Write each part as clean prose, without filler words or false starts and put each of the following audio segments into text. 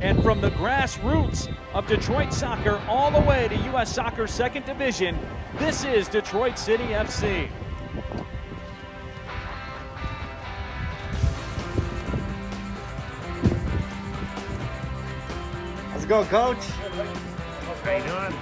And from the grassroots of Detroit soccer all the way to U.S. Soccer Second Division, this is Detroit City FC. How's it going, Coach? How you doing?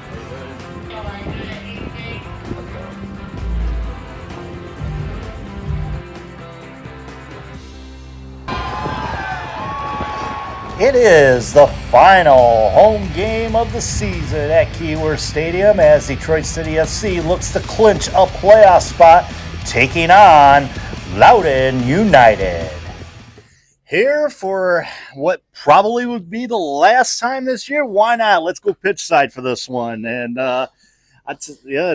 It is the final home game of the season at Keyworth Stadium as Detroit City FC looks to clinch a playoff spot, taking on Loudoun United. Here for what probably would be the last time this year. Why not? Let's go pitch side for this one. And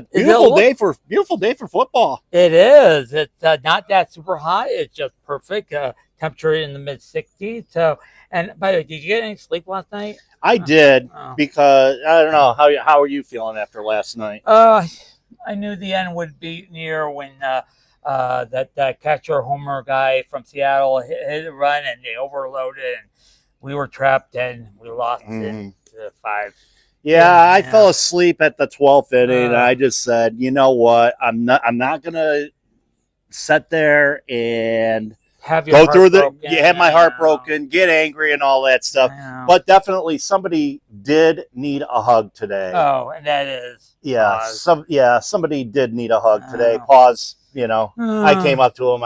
beautiful day for football. It is. It's not that super hot. It's just perfect. Temperature in the mid 60s. So, and by the way, did you get any sleep last night? I did because I don't know how are you feeling after last night? I knew the end would be near when that catcher homer guy from Seattle hit a run and they overloaded and we were trapped and we lost it to 5. Yeah, I fell asleep at the 12th inning and I just said, you know what, I'm not gonna sit there and go through have my heart broken, get angry and all that stuff. But definitely somebody did need a hug today. Oh, and that is somebody did need a hug today. Pause. I came up to him.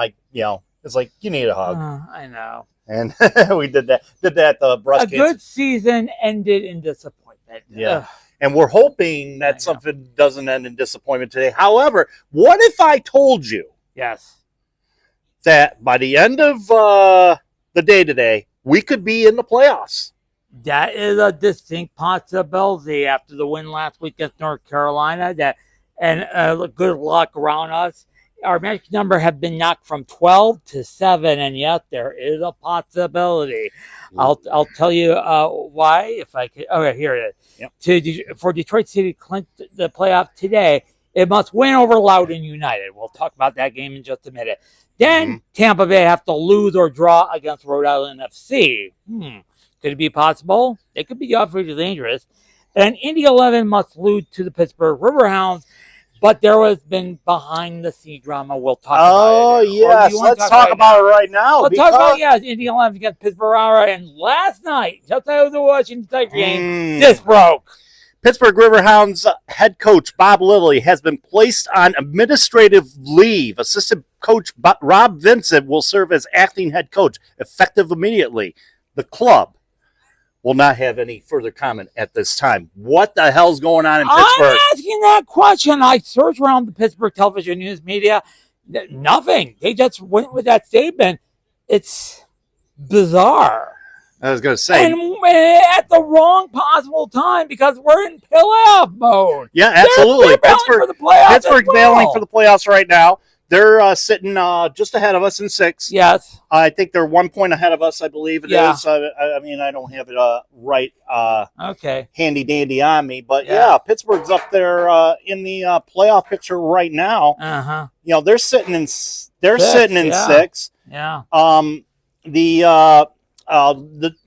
It's like, you need a hug. I know. And we did that. The breast cancer. A good season ended in disappointment. Yeah. And we're hoping that something doesn't end in disappointment today. However, what if I told you that by the end of the day today, we could be in the playoffs? That is a distinct possibility after the win last week against North Carolina. And good luck around us. Our magic number have been knocked from 12 to 7, and yet there is a possibility. I'll tell you why if I could. Okay, here it is. Yep. For Detroit City to clinch the playoff today, it must win over Loudoun United. We'll talk about that game in just a minute. Then Tampa Bay have to lose or draw against Rhode Island FC. Could it be possible? They could be awfully dangerous. And Indy 11 must lose to the Pittsburgh Riverhounds. But there has been behind-the-scenes drama. We'll talk about it. Oh, yes. Let's talk about it right now. Let's talk about Indy 11 against Pittsburgh Riverhounds. And last night, just after the Washington Tiger game, this broke. Pittsburgh Riverhounds head coach Bob Lilly has been placed on administrative leave. Assistant coach Rob Vincent will serve as acting head coach, effective immediately. The club will not have any further comment at this time. What the hell's going on in Pittsburgh? I'm asking that question. I searched around the Pittsburgh television news media. Nothing. They just went with that statement. It's bizarre. I was going to say. And at the wrong possible time because we're in playoff mode. Yeah, absolutely. Pittsburgh's battling for the playoffs right now. They're sitting just ahead of us in 6. Yes. I think they're 1 point ahead of us, I believe it is. I mean, I don't have it right handy dandy on me. But, Pittsburgh's up there in the playoff picture right now. They're sitting in 6. Yeah. The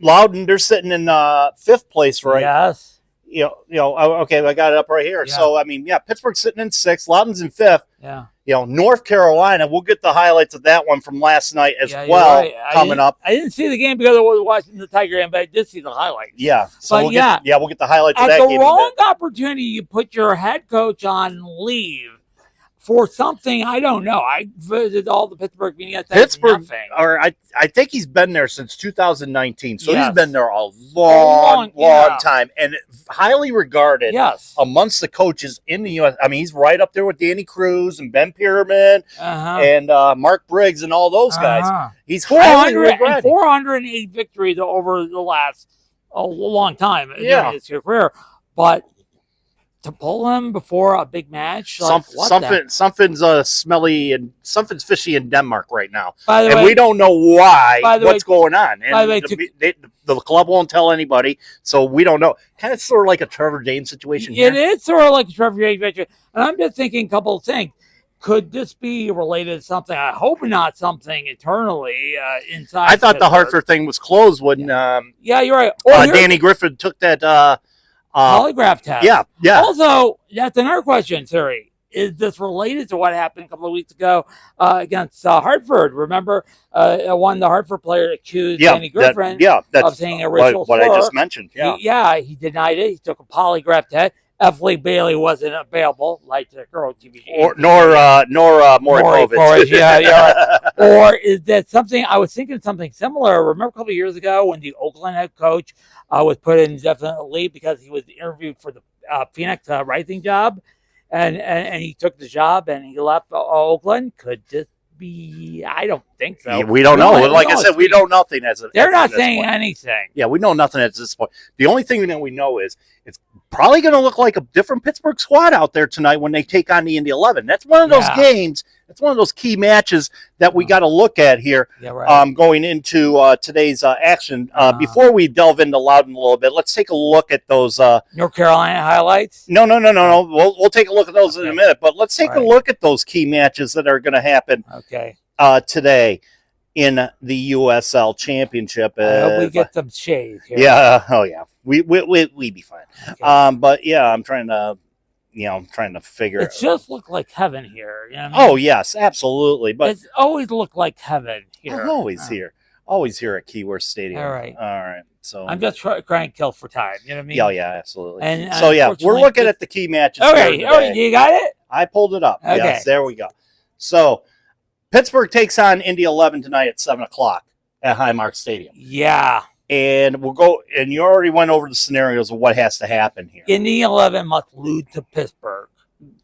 Loudoun, they're sitting in 5th place right now. Yes. Okay, I got it up right here. Yeah. So, I mean, Pittsburgh's sitting in 6th. Loudoun's in 5th. Yeah. North Carolina, we'll get the highlights of that one from last night as well coming up. I didn't see the game because I was watching the Tiger game, but I did see the highlights. Yeah. So we'll get the highlights of that game. At the wrong opportunity, you put your head coach on leave for something, I don't know. I visited all the Pittsburgh meetings. Pittsburgh, I think he's been there since 2019. So he's been there a long time and highly regarded amongst the coaches in the U.S. I mean, he's right up there with Danny Cruz and Ben Pyramid and Mark Briggs and all those guys. He's highly regarded. 408 victories over the last long time in his career. But to pull him before a big match, something's smelly and something's fishy in Denmark right now, and we don't know why. What's going on? And the club won't tell anybody, so we don't know. Kind of sort of like a Trevor Dane situation. It is sort of like a Trevor Dane situation, and I'm just thinking a couple of things. Could this be related to something? I hope not something internally inside. I thought the Pittsburgh. Hartford thing was closed when Yeah, you're right. Danny Griffin took that polygraph test. Yeah. Also, that's another question, Siri. Is this related to what happened a couple of weeks ago against Hartford? Remember, one the Hartford player accused Danny Griffin that's of saying a racial what slur. I just mentioned. Yeah. He denied it. He took a polygraph test. F. Lee Bailey wasn't available, like the girl TV. Nor Maury Povich. Yeah. Or is that something? I was thinking something similar. Remember a couple of years ago when the Oakland head coach was put in indefinite leave because he was interviewed for the Phoenix Rising job, and he took the job and he left Oakland. Could this be? I don't think so. Yeah, we don't know. Like I said, we know nothing they're not saying anything. Yeah, we know nothing at this point. The only thing that we know is it's probably going to look like a different Pittsburgh squad out there tonight when they take on the Indy 11. That's one of those games. That's one of those key matches that we got to look at here. Yeah, right. Going into today's action. Before we delve into Loudoun a little bit, let's take a look at those North Carolina highlights. No. We'll take a look at those in a minute, but let's take a look at those key matches that are going to happen. Today in the USL Championship. We get some shade here. Yeah. Oh yeah. We be fine. Okay. But yeah, I'm trying to figure. It just looked like heaven here. You know what I mean? Oh yes, absolutely. But it's always looked like heaven here. I'm always here at Keyworth Stadium. All right. So I'm just trying to kill for time. You know what I mean? Yeah, absolutely. And so yeah, we're looking at the key matches. Okay. You got it? I pulled it up. Okay. Yes, there we go. So Pittsburgh takes on Indy 11 tonight at 7:00 at Highmark Stadium. Yeah. And we'll go, and you already went over the scenarios of what has to happen here. Indy 11 must lose to Pittsburgh.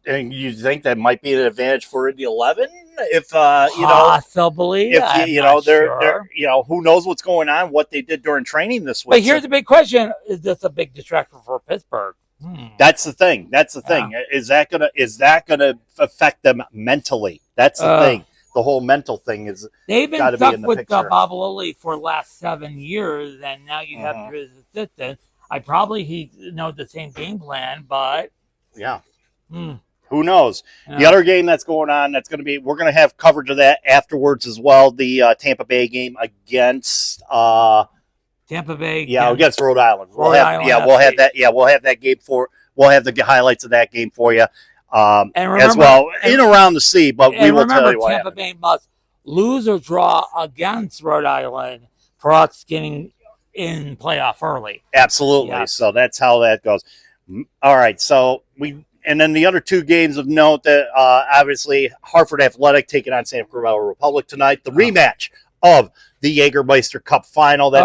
And you think that might be an advantage for Indy 11? If possibly, they're who knows what's going on, what they did during training this week. But here's the big question: is this a big distraction for Pittsburgh? That's the thing. Is that gonna affect them mentally? That's the thing. The whole mental thing is they've been stuck with Bob Lilly for the last 7 years, and now you have his assistant. He knows the same game plan, but who knows? The other game that's going on, we're going to have coverage of that afterwards as well. The Tampa Bay game against Tampa Bay. Yeah, against Rhode Island. We'll have that game we'll have the highlights of that game for you. As well around the sea, but we will tell you what Tampa Bay must lose or draw against Rhode Island for us getting in playoff early. Absolutely. Yes. So that's how that goes. All right. So and then the other two games of note that obviously Hartford Athletic taking on Santa Cruz Republic tonight. The rematch of the Jägermeister Cup final.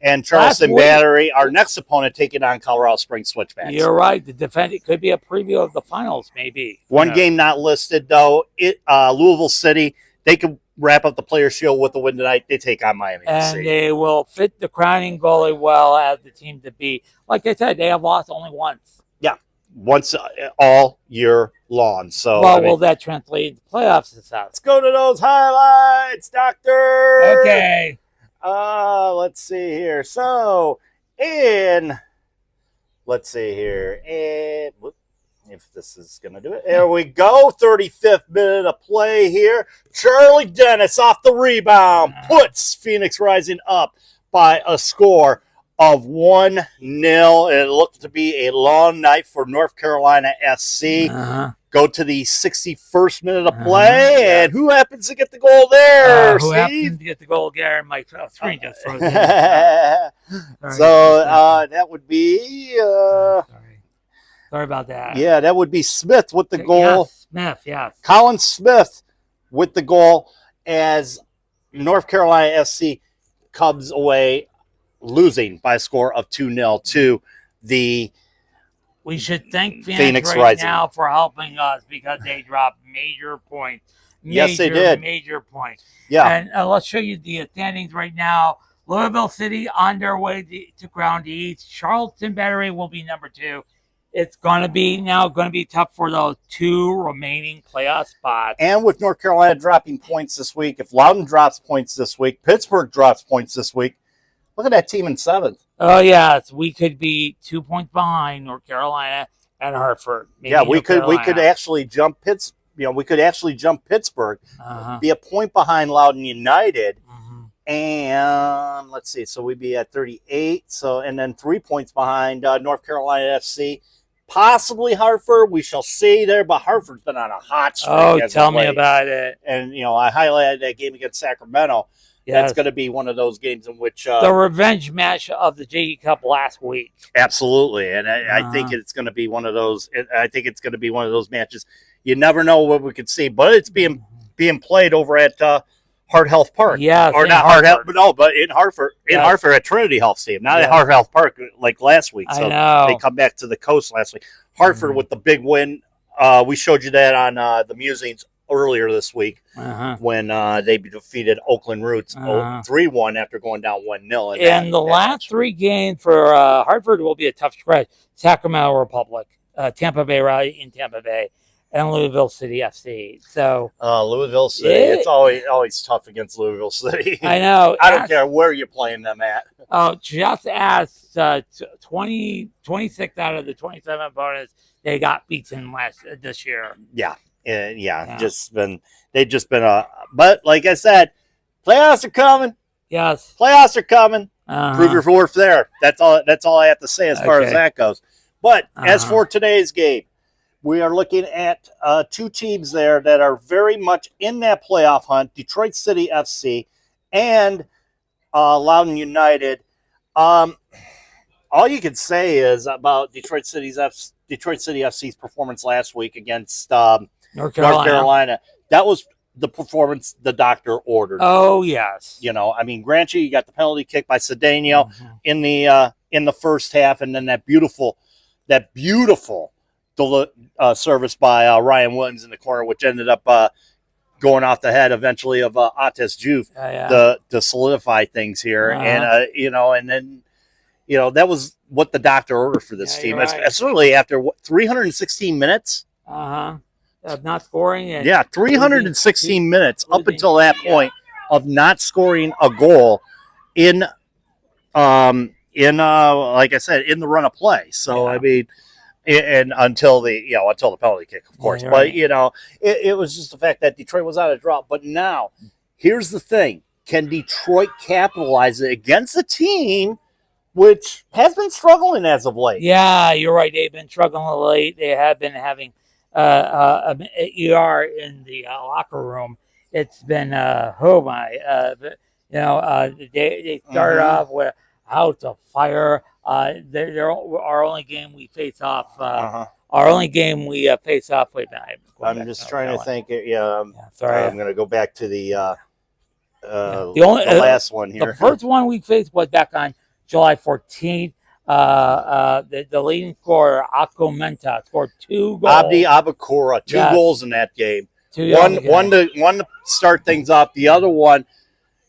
And Charleston Battery, our next opponent, taking on Colorado Springs Switchbacks. You're right. The defendant could be a preview of the finals, maybe. One game not listed, though. Louisville City, they could wrap up the Players' Shield with the win tonight. They take on Miami. And they will fit the crowning goalie well as the team to beat. Like I said, they have lost only once. Yeah, once all year long. So, will that translate into playoff success? Let's go to those highlights, Doctor. Okay. Let's see here. So, let's see here. And if this is going to do it. There we go. 35th minute of play here. Charlie Dennis off the rebound puts Phoenix Rising up by a score of 1-0. It looked to be a long night for North Carolina SC. Go to the 61st minute of play, and who happens to get the goal there, Who Steve? happens to get the goal there? My screen just froze. That would be... Sorry about that. Yeah, that would be Smith with the goal. Smith. Colin Smith with the goal as North Carolina SC comes away losing by a score of 2-0 to the... We should thank Phoenix Rising now for helping us because they dropped major points. Yes, they did. Major points. Yeah. And let's show you the standings right now. Louisville City on their way to Ground East. Charleston Battery will be number 2. It's going to be tough for those 2 remaining playoff spots. And with North Carolina dropping points this week, if Loudoun drops points this week, Pittsburgh drops points this week, look at that team in 7th. Oh, yes. We could be 2 points behind North Carolina and Hartford. We could actually jump we could actually jump Pittsburgh, Uh-huh. be a point behind Loudoun United, Mhm. and let's see, so we'd be at 38. So, and then 3 points behind North Carolina FC, possibly Hartford. We shall see there, but Hartford's been on a hot streak. Oh, as of tell me late. about it. And I highlighted that game against Sacramento. Yes. That's going to be one of those games in which the revenge match of the JE Cup last week. Absolutely, and I think it's going to be one of those. I think it's going to be one of those matches. You never know what we could see, but it's being played over at Heart Health Park. Yeah, or not Heart Health, but in Hartford, Hartford at Trinity Health Stadium, not at Heart Health Park like last week. So I know. they come back to the coast last week. Hartford with the big win. We showed you that on the Musings earlier this week when they defeated Oakland Roots 3-1 after going down 1-0. And the last 3 games for Hartford will be a tough stretch. Sacramento Republic, Tampa Bay Rowdy in Tampa Bay, and Louisville City FC. So Louisville City, it's always tough against Louisville City. I know. I don't care where you're playing them at. Oh, just as 26 out of the 27 opponents they got beaten this year. Yeah. They've just been but like I said, playoffs are coming. Yes. Playoffs are coming. Prove your worth there. That's all I have to say as far as that goes. But as for today's game, we are looking at 2 teams there that are very much in that playoff hunt, Detroit City FC and Loudoun United. All you can say is about Detroit City FC's performance last week against North Carolina. That was the performance the doctor ordered. Oh, yes. Grant you got the penalty kick by Cedeno in the first half, and then that beautiful service by Ryan Williams in the corner, which ended up going off the head eventually of Ates Juve to solidify things here. And then that was what the doctor ordered for this team. Right. Especially after 316 minutes. Of not scoring. 316 minutes up until that point of not scoring a goal in like I said, in the run of play. So and until the penalty kick, of course. But it was just the fact that Detroit was on a drought. But now, here's the thing: can Detroit capitalize it against a team which has been struggling as of late? Yeah, you're right. They've been struggling late. They have been having ER in the locker room. It's been they started off with out of fire. They're our only game we face off. Our only game we face off. Wait, I'm just trying to think. Sorry, I'm going to go back to the last one here. The first one we faced was back on July 14th. The leading scorer, Akomenta, scored 2 goals. Abdi Abakura, 2 goals in that game. One to start things off. The other one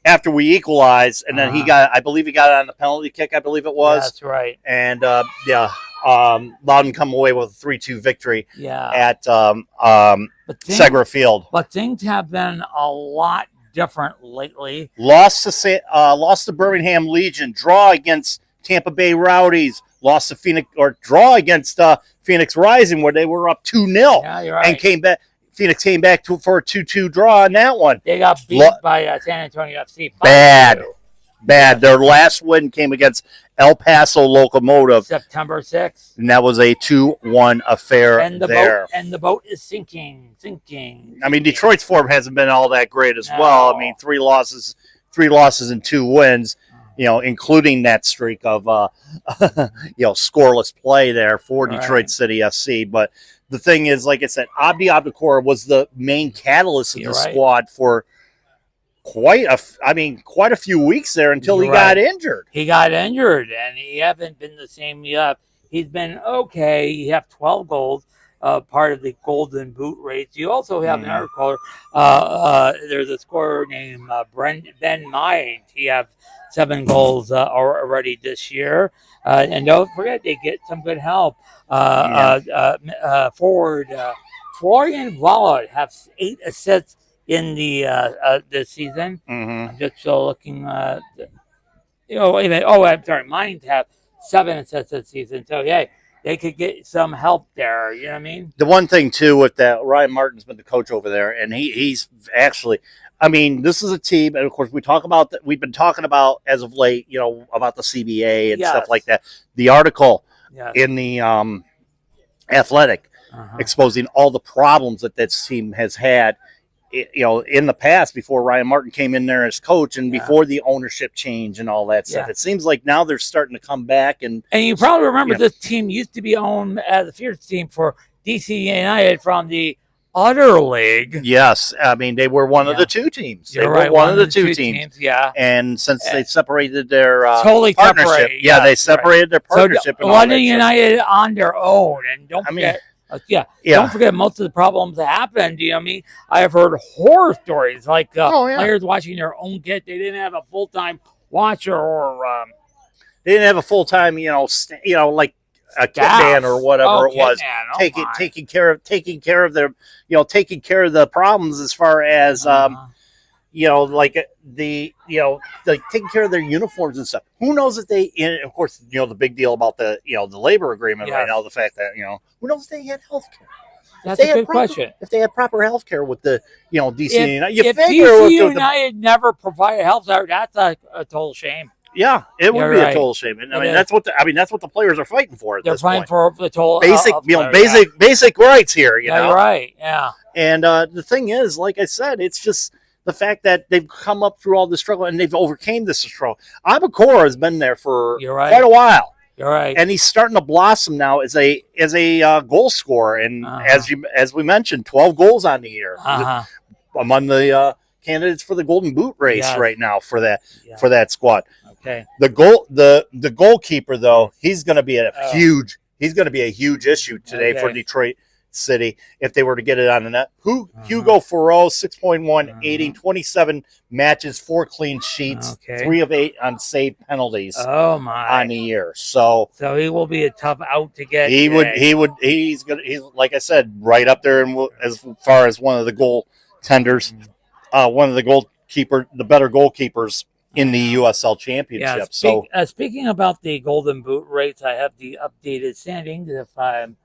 after we equalized, and then I believe he got it on the penalty kick. I believe it was. That's right. And Loudoun come away with a 3-2 victory. At Segra Field. But things have been a lot different lately. Lost to Birmingham Legion. Draw against Tampa Bay Rowdies. Lost to Phoenix, or draw against Phoenix Rising, where they were up 2-0. Yeah, you're right. And came back. Phoenix came back for a 2-2 draw on that one. They got beat by San Antonio FC. Bad. Their last win came against El Paso Locomotive. September 6th. And that was a 2-1 affair there. The boat is sinking. I mean, Detroit's form hasn't been all that great as well. I mean, 3 losses and 2 wins, including that streak of, scoreless play there for Detroit City FC. But the thing is, like I said, Abdi Abdikor was the main catalyst of the squad for quite a few weeks there until he got injured. He got injured, and he hasn't been the same yet. He's been okay. You have 12 goals, part of the Golden Boot race. You also have another caller. There's a scorer named Ben Mind. He has 7 goals already this year. And don't forget, they get some good help. Forward Florian Vallard has 8 assists in the this season. I'm just looking. I'm sorry. Mine have 7 assists this season. So they could get some help there. You know what I mean? The one thing too with that, Ryan Martin's been the coach over there, and he's actually. I mean, this is a team, and of course, we've been talking about as of late, about the CBA and stuff like that. The article in the Athletic exposing all the problems that this team has had, in the past before Ryan Martin came in there as coach and before the ownership change and all that stuff. It seems like now they're starting to come back. And you probably remember this team used to be owned as a Fierce team for DC United from the Other League. Yes, I mean they were one of the two teams. They were one of the two teams. Yeah, and since they separated their totally partnership, they separated their partnership. So London United on their own, and don't forget. Don't forget most of the problems that happened. You know what I mean? I have heard horror stories like players watching their own kit. They didn't have a full-time watcher, or they didn't have a full-time, like a kit man or whatever it was, taking care of their, taking care of the problems as far as like taking care of their uniforms and stuff. Who knows if they, and of course, the big deal about the, the labor agreement right now, the fact that, who knows if they had health care. That's a good question. If they had proper health care with the, DC United, if DC United never provided health care, that's a total shame. Yeah, it would be a total shame. And that's what the players are fighting for at this point. They're fighting for the total basic rights here, You're right. Yeah. And the thing is, like I said, it's just the fact that they've come up through all this struggle and they've overcame this struggle. Abakora has been there for quite a while. You're right. And he's starting to blossom now as a goal scorer, and as we mentioned, 12 goals on the year, among the candidates for the Golden Boot race right now for that squad. Okay. The goalkeeper though, he's going to be a huge issue today for Detroit City if they were to get it on the net. Hugo Farreau, 6.1, aiding 27 matches, 4 clean sheets, 3 of 8 on save penalties. Oh my! On the year, so he will be a tough out to get. He's like I said, right up there as far as one of the goaltenders, one of the better goalkeepers in the USL Championship. Speaking about the Golden Boot race, I have the updated standings. If I'm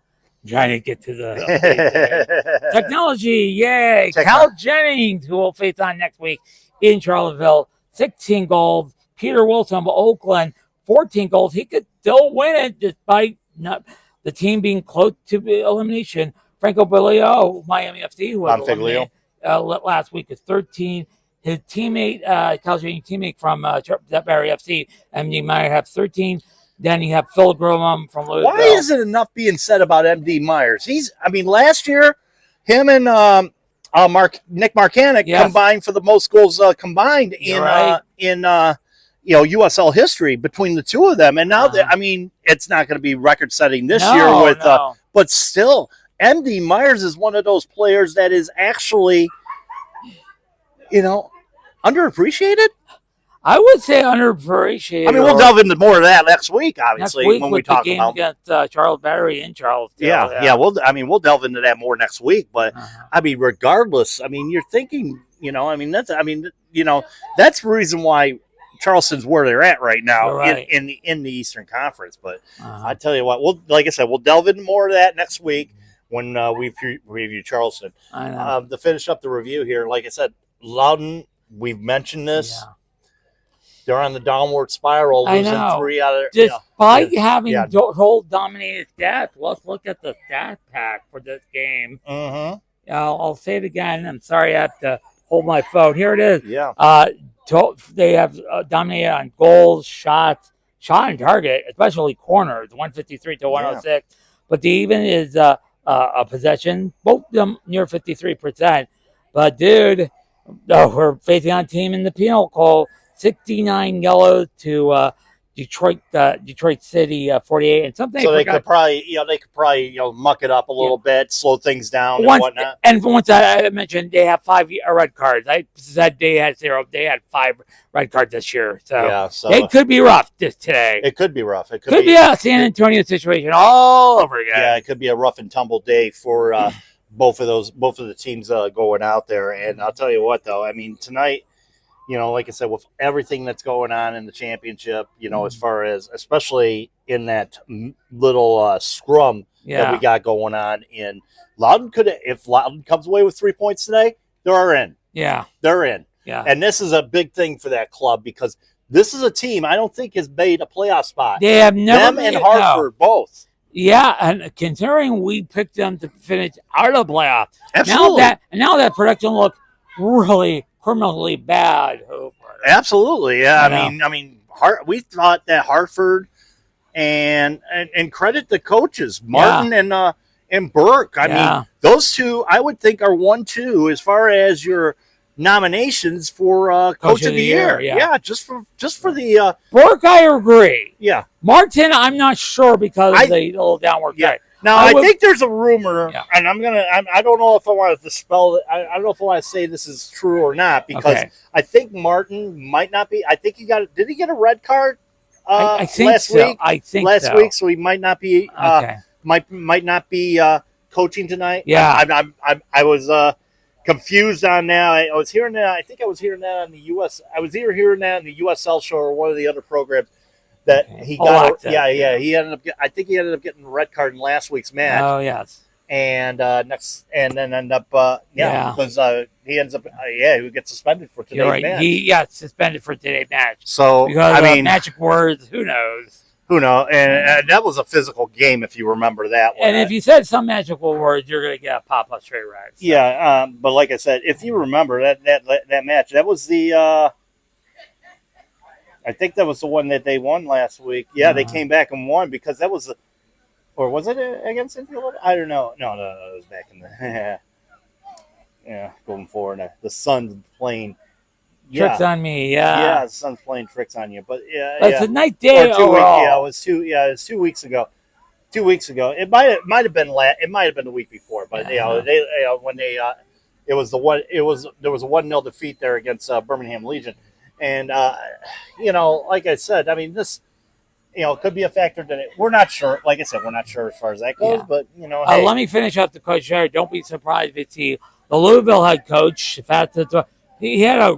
trying to get to the technology, yay! Cal Jennings, who will face on next week in Charlottesville, 16 goals. Peter Wilson of Oakland, 14 goals. He could still win it despite not the team being close to elimination. Franco Belio, Miami FC, who was eliminated last week, is 13. His teammate, Cal Jennings' teammate from Barry FC, MD Meyer, have 13. Then you have Phil Graham from Loudoun. Why isn't enough being said about MD Myers? Last year, him and Nick Marcanic combined for the most goals combined in USL history between the two of them. And now, it's not going to be record-setting this year with, but still, MD Myers is one of those players that is actually, underappreciated. I would say underappreciated. We'll delve into more of that next week, obviously, when we talk about against Charles Battery in Charles. We'll delve into that more next week. But regardless, you're thinking, that's the reason why Charleston's where they're at right now in the Eastern Conference. But I tell you what, like I said, we'll delve into more of that next week when we review Charleston. To finish up the review here, like I said, Loudoun, we've mentioned this. Yeah. They're on the downward spiral, losing 3 out of despite having whole dominated stats. Let's look at the stat pack for this game. I'll say it again. I'm sorry, I have to hold my phone. Here it is. They have dominated on goals, shots, shot on target, especially corners, 153 to 106. But the even is a possession, both of them near 53%. But dude, we're facing on a team in the penal call. 69 yellow to Detroit City 48, and something. So they could probably muck it up a little bit, slow things down, and whatnot. And once I mentioned they have 5 red cards. I said they had 0. They had 5 red cards this year, so it could be rough today. It could be rough. It could be a San Antonio situation all over again. Yeah, it could be a rough and tumble day for both of the teams going out there. And I'll tell you what, though, tonight. like I said, with everything that's going on in the championship, as far as especially in that little scrum that we got going on in Loudoun, if Loudoun comes away with 3 points today, they're in. Yeah. They're in. Yeah. And this is a big thing for that club because this is a team I don't think has made a playoff spot. They have never. Them and Hartford both. Yeah, and considering we picked them to finish out of the playoff, Absolutely. now that production looked really criminally bad. Absolutely, yeah. I mean, we thought that Hartford and credit the coaches, Martin and Burke. I mean, those two I would think are 1-2 as far as your nominations for coach of the year. Yeah, just for the Burke, I agree. Yeah, Martin, I'm not sure because of the little downward guy. Now I think there's a rumor, and I don't know if I want to dispel it. I don't know if I want to say this is true or not because I think Martin might not be. I think did he get a red card? I think last so. week. I think last week, so he might not be. Might not be coaching tonight. Yeah, I was confused on that. I was hearing that. I think I was hearing that on the US. I was either hearing that on the USL show or one of the other programs that he got. He ended up. I think he ended up getting a red card in last week's match. Oh yes. And then end up because he ends up he gets suspended for today's match. He got suspended for today's match. So because magic words, who knows? Who knows? And that was a physical game, if you remember that one. And if you said some magical words, you're going to get a pop-up straight red. So. Yeah, but like I said, if you remember that match, that was the I think that was the one that they won last week. Yeah, they came back and won because that was or was it against Infield? I don't know. No, it was back in the going forward. The Suns playing tricks on me. Yeah, the Suns playing tricks on you. But it's a nice day overall. It was 2 weeks ago. 2 weeks ago. It might have been the week before, but when they it was there was a 1-0 defeat there against Birmingham Legion. And like I said, I mean this could be a factor that we're not sure. Like I said, we're not sure as far as that goes, but hey. Let me finish off the coach here. Don't be surprised if the Louisville head coach, he had a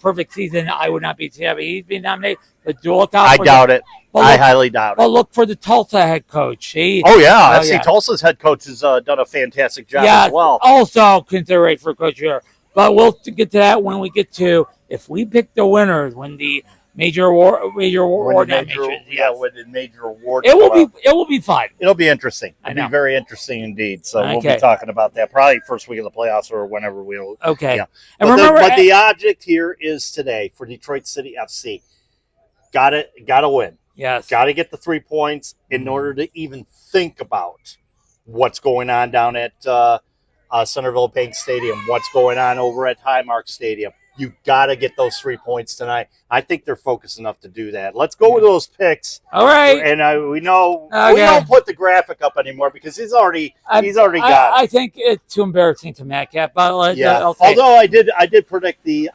perfect season. I would not be happy. He's been nominated, but do look out. I doubt it. I highly doubt it. But look for the Tulsa head coach. FC Tulsa's head coach has done a fantastic job as well. Also considered for coach here. But we'll get to that when we get to if we pick the winners when the major award when the major award. It will be fun. It'll be interesting. It'll be very interesting indeed. So we'll be talking about that probably first week of the playoffs or whenever we'll. Okay. Yeah. And but the object here is today for Detroit City FC. Got to win. Yes. Got to get the 3 points in order to even think about what's going on down at Centerville Bank Stadium, what's going on over at Highmark Stadium. You got to get those 3 points tonight. I think they're focused enough to do that. Let's go with those picks. All right. And we know we don't put the graphic up anymore because he's already got it. I think it's too embarrassing to Madcap. But although I did predict the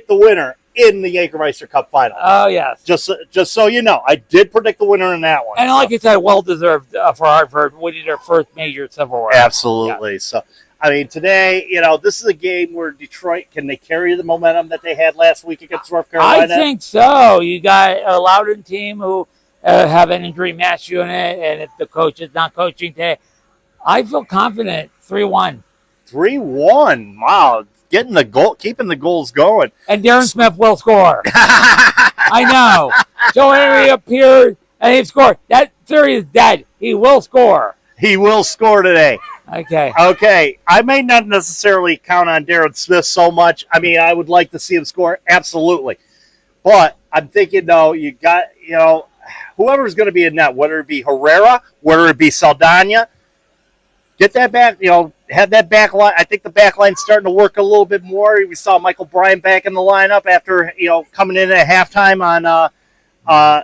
winner in the Jägermeister Cup final. Oh yes. Just so you know, I did predict the winner in that one. And like you said, well deserved for Hartford winning their first major silverware. Absolutely. Yeah. So. I mean, today, this is a game where Detroit, can they carry the momentum that they had last week against North Carolina? I think so. You got a Loudoun team who have an injury match unit, and if the coach is not coaching today, I feel confident 3-1. 3-1. Wow. Getting the goal, keeping the goals going. And Darren Smith will score. I know. Joe Henry appeared, and he scored. That theory is dead. He will score. He will score today. Okay. I may not necessarily count on Darren Smith so much. I mean, I would like to see him score, absolutely. But I'm thinking, you got, whoever's going to be in net, whether it be Herrera, whether it be Saldana, get that back, have that back line. I think the back line's starting to work a little bit more. We saw Michael Bryan back in the lineup after, coming in at halftime on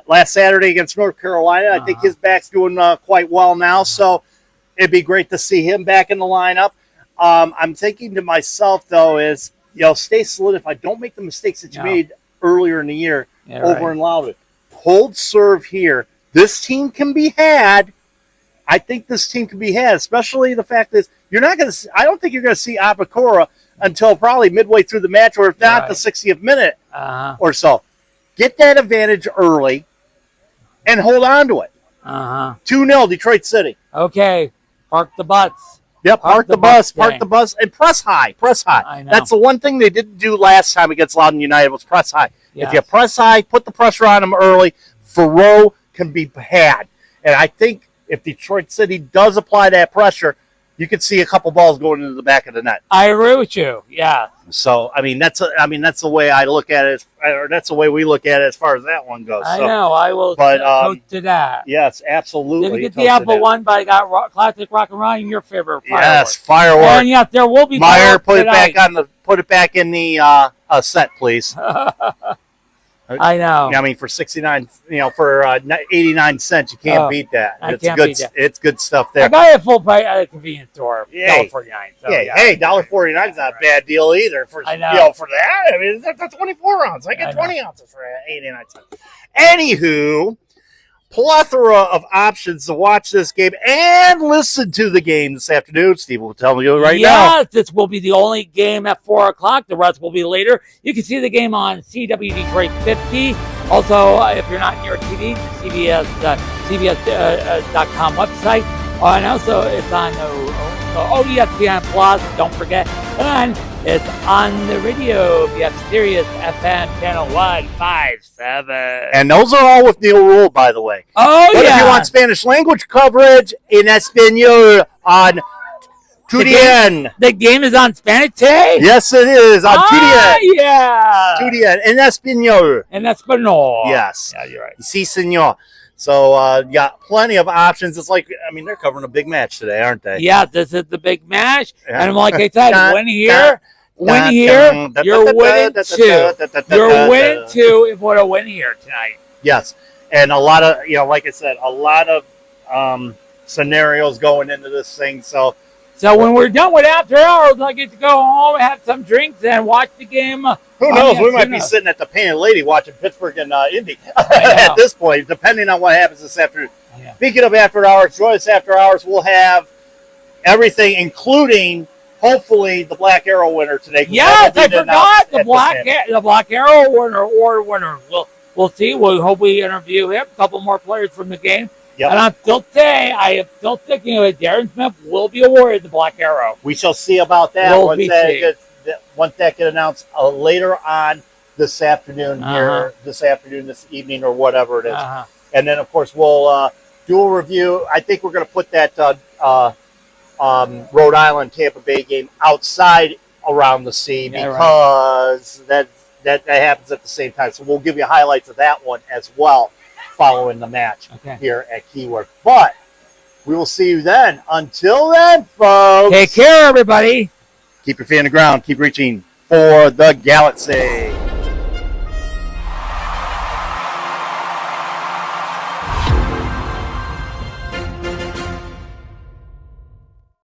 last Saturday against North Carolina. I think his back's doing quite well now, so it'd be great to see him back in the lineup. I'm thinking to myself, though, is, stay solidified. Don't make the mistakes that you made earlier in the year over in Loudoun. Hold serve here. This team can be had. I think this team can be had, especially the fact that you're not going to. I don't think you're going to see Apakura until probably midway through the match, or if not, Right. the 60th minute Uh-huh. or so. Get that advantage early and hold on to it. Uh-huh. 2-0 Detroit City. Okay. Park the butts. Yep, park the bus, gang. and press high. Press high. I know. That's the one thing they didn't do last time against Loudoun United was press high. Yes. If you press high, put the pressure on them early, Thoreau can be had. And I think if Detroit City does apply that pressure, you could see a couple balls going into the back of the net. I agree with you. Yeah. So that's the way I look at it, or that's the way we look at it as far as that one goes. I So, know. I will coach to that. yes, absolutely. Didn't get the Apple one, but I got classic rock and roll. Your favorite fireworks. Yes, fireworks. And yes, there will be Meyer, fireworks put it back in the set, please. I know. I mean, for 69, for 89 cents, you can't beat that. I It's can't good. beat that. It's good stuff I there. got it full price at a convenience store. Yay. $1.49. So, Yeah, hey, $1.49 is not a bad deal either for I know. for that. I mean, that's 24 ounces. I get I know. 20 ounces for 89 cents. Anywho, plethora of options to watch this game and listen to the game this afternoon. Steve will tell you right now. Yes, this will be the only game at 4 o'clock. The rest will be later. You can see the game on CW Detroit 50. Also, if you're not near TV, the CBS.com website. And also, it's on ESPN Plus. Don't forget. And it's on the radio. If you have Sirius FM channel 157. And those are all with Neil Rule, by the way. Oh, But yeah. if you want Spanish language coverage in Espanol on TUDN. The game is on Spanish today? Yes, it is on TUDN. Yeah. TUDN in Espanol. In Espanol. Yes. Yeah, you're right. Sí, senor. So, got plenty of options. It's like, they're covering a big match today, aren't they? Yeah, this is the big match. Yeah. And like I said, win here, you're winning two. You're winning two if we're to win here tonight. Yes. And a lot of, like I said, a lot of scenarios going into this thing. So when we're done with after hours, I get to go home, have some drinks, and watch the game. who knows? We might be sitting at the Painted Lady watching Pittsburgh and Indy at this point, depending on what happens this afternoon. Yeah. Speaking of after hours, join us after hours. We'll have everything, including hopefully the Black Arrow winner today. Yes, I forgot the Black Arrow winner. We'll see. We'll hope we interview him. A couple more players from the game. Yep. And I am still thinking of it. Darren Smith will be awarded the Black Arrow. We shall see about that once that gets announced later on this afternoon this evening, or whatever it is. And then, of course, we'll do a review. I think we're going to put that Rhode Island Tampa Bay game outside around the sea because that happens at the same time. So we'll give you highlights of that one as well following the match here at Keyworth. But we will see you then. Until then, folks. Take care, everybody. Keep your feet on the ground. Keep reaching for the galaxy.